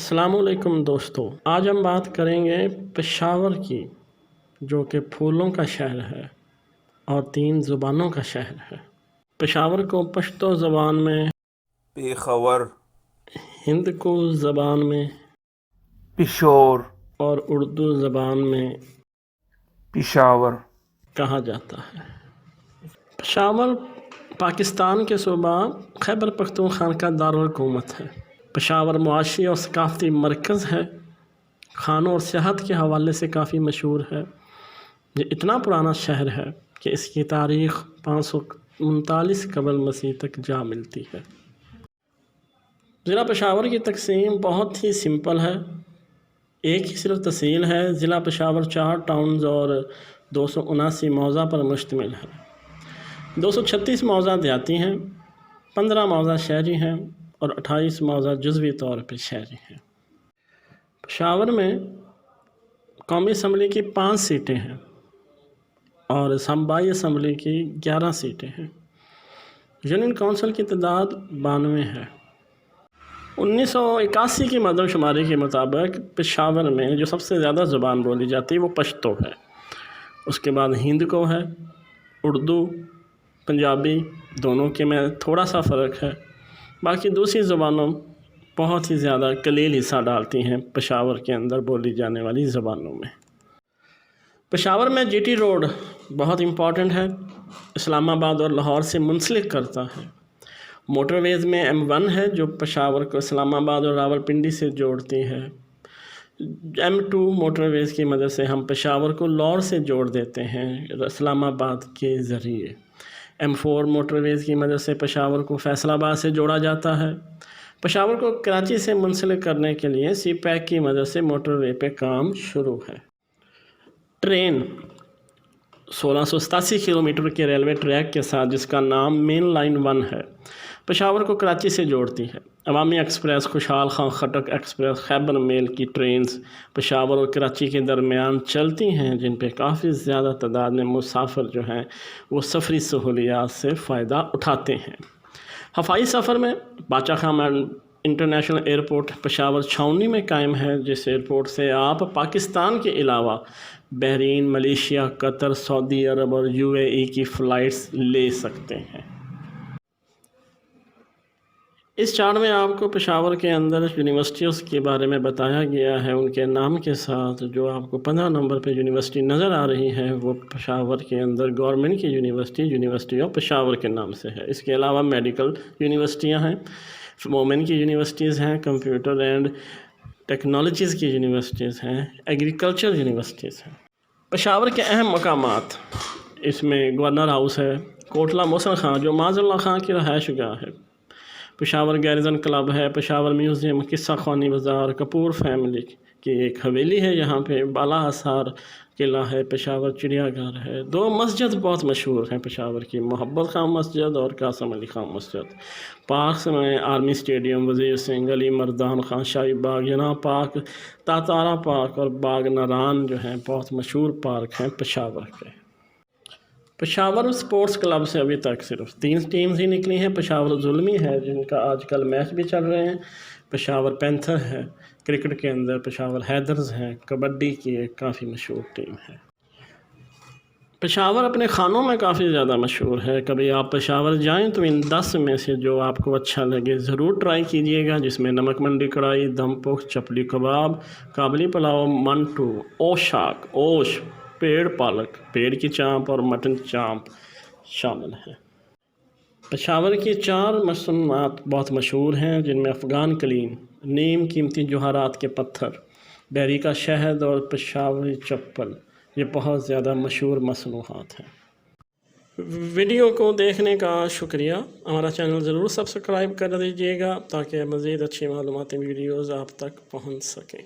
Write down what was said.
السلام علیکم دوستو، آج ہم بات کریں گے پشاور کی، جو کہ پھولوں کا شہر ہے اور 3 زبانوں کا شہر ہے۔ پشاور کو پشتو زبان میں پیخور، ہندکو زبان میں پشور اور اردو زبان میں پشاور کہا جاتا ہے۔ پشاور پاکستان کے صوبہ خیبر پختونخوا کا دارالحکومت ہے۔ پشاور معاشی اور ثقافتی مرکز ہے، کھانوں اور صحت کے حوالے سے کافی مشہور ہے۔ یہ اتنا پرانا شہر ہے کہ اس کی تاریخ 539 قبل مسیح تک جا ملتی ہے۔ ضلع پشاور کی تقسیم بہت ہی سمپل ہے، ایک ہی صرف تحصیل ہے۔ ضلع پشاور 4 ٹاؤنز اور 279 موضع پر مشتمل ہے۔ 236 موضع دیہاتی ہیں، 15 موضع شہری ہیں اور 28 موضع جزوی طور پہ شہری ہیں۔ پشاور میں قومی اسمبلی کی 5 سیٹیں ہیں اور صوبائی اسمبلی کی 11 سیٹیں ہیں۔ یونین کونسل کی تعداد 92 ہے۔ 1981 کی مردم شماری کے مطابق پشاور میں جو سب سے زیادہ زبان بولی جاتی ہے وہ پشتو ہے، اس کے بعد ہندکو ہے، اردو، پنجابی، دونوں کے میں تھوڑا سا فرق ہے۔ باقی دوسری زبانوں بہت ہی زیادہ قلیل حصہ ڈالتی ہیں پشاور کے اندر بولی جانے والی زبانوں میں۔ پشاور میں جی ٹی روڈ بہت امپورٹنٹ ہے، اسلام آباد اور لاہور سے منسلک کرتا ہے۔ موٹر ویز میں M1 ہے جو پشاور کو اسلام آباد اور راولپنڈی سے جوڑتی ہے۔ M2 موٹر ویز کی مدد سے ہم پشاور کو لاہور سے جوڑ دیتے ہیں اسلام آباد کے ذریعے۔ M4 موٹر ویز کی مدد سے پشاور کو فیصل آباد سے جوڑا جاتا ہے۔ پشاور کو کراچی سے منسلک کرنے کے لیے سی پیک کی مدد سے موٹر وے پہ کام شروع ہے۔ ٹرین 1687 کلومیٹر کے ریلوے ٹریک کے ساتھ، جس کا نام مین لائن 1 ہے، پشاور کو کراچی سے جوڑتی ہے۔ عوامی ایکسپریس، خوشحال خان خٹک ایکسپریس، خیبر میل کی ٹرینز پشاور اور کراچی کے درمیان چلتی ہیں، جن پہ کافی زیادہ تعداد میں مسافر جو ہیں وہ سفری سہولیات سے فائدہ اٹھاتے ہیں۔ ہوائی سفر میں باچا خان انٹرنیشنل ایئرپورٹ پشاور چھاؤنی میں قائم ہے، جس ایئرپورٹ سے آپ پاکستان کے علاوہ بحرین، ملیشیا، قطر، سعودی عرب اور UAE کی فلائٹس لے سکتے ہیں۔ اس چارٹ میں آپ کو پشاور کے اندر یونیورسٹیز کے بارے میں بتایا گیا ہے، ان کے نام کے ساتھ۔ جو آپ کو 15 نمبر پہ یونیورسٹی نظر آ رہی ہے وہ پشاور کے اندر گورنمنٹ کی یونیورسٹی آف پشاور کے نام سے ہے۔ اس کے علاوہ میڈیکل یونیورسٹیاں ہیں، وومن کی یونیورسٹیز ہیں، کمپیوٹر اینڈ ٹیکنالوجیز کی یونیورسٹیز ہیں، ایگریکلچر یونیورسٹیز ہیں۔ پشاور کے اہم مقامات، اس میں گورنر ہاؤس ہے، کوٹلہ محسن خان جو معاذ اللہ خان کی رہائش گاہ ہے، پشاور گیریزن کلب ہے، پشاور میوزیم، قصہ خوانی بازار، کپور فیملی کی ایک حویلی ہے، یہاں پہ بالا حصار قلعہ ہے، پشاور چڑیا گھر ہے۔ 2 مسجد بہت مشہور ہیں پشاور کی، محبت خان مسجد اور قاسم علی خان مسجد۔ پارکس میں آرمی اسٹیڈیم، وزیر سنگھ، علی مردان خان شاہی باغ، جناح پارک، تاتارا پارک اور باغ ناران جو ہیں بہت مشہور پارک ہیں پشاور کے۔ پشاور اسپورٹس کلب سے ابھی تک صرف 3 ٹیمز ہی نکلی ہیں۔ پشاور زلمی ہے، جن کا آج کل میچ بھی چل رہے ہیں، پشاور پینتھر ہے، کرکٹ کے اندر پشاور حیدرز ہیں، کبڈی کی ایک کافی مشہور ٹیم ہے۔ پشاور اپنے کھانوں میں کافی زیادہ مشہور ہے، کبھی آپ پشاور جائیں تو ان 10 میں سے جو آپ کو اچھا لگے ضرور ٹرائی کیجئے گا، جس میں نمک منڈی کڑھائی، دم پخ، چپلی کباب، کابلی پلاؤ، منٹو، اوشاک، اوش، پیڑ پالک، پیڑ کی چامپ اور مٹن چامپ شامل ہیں۔ پشاور کی 4 مصنوعات بہت مشہور ہیں، جن میں افغان کلیم، نیم قیمتی جوہرات کے پتھر، بحری کا شہد اور پشاوری چپل، یہ بہت زیادہ مشہور مصنوعات ہیں۔ ویڈیو کو دیکھنے کا شکریہ، ہمارا چینل ضرور سبسکرائب کر دیجیے گا تاکہ مزید اچھی معلوماتی ویڈیوز آپ تک پہنچ سکیں۔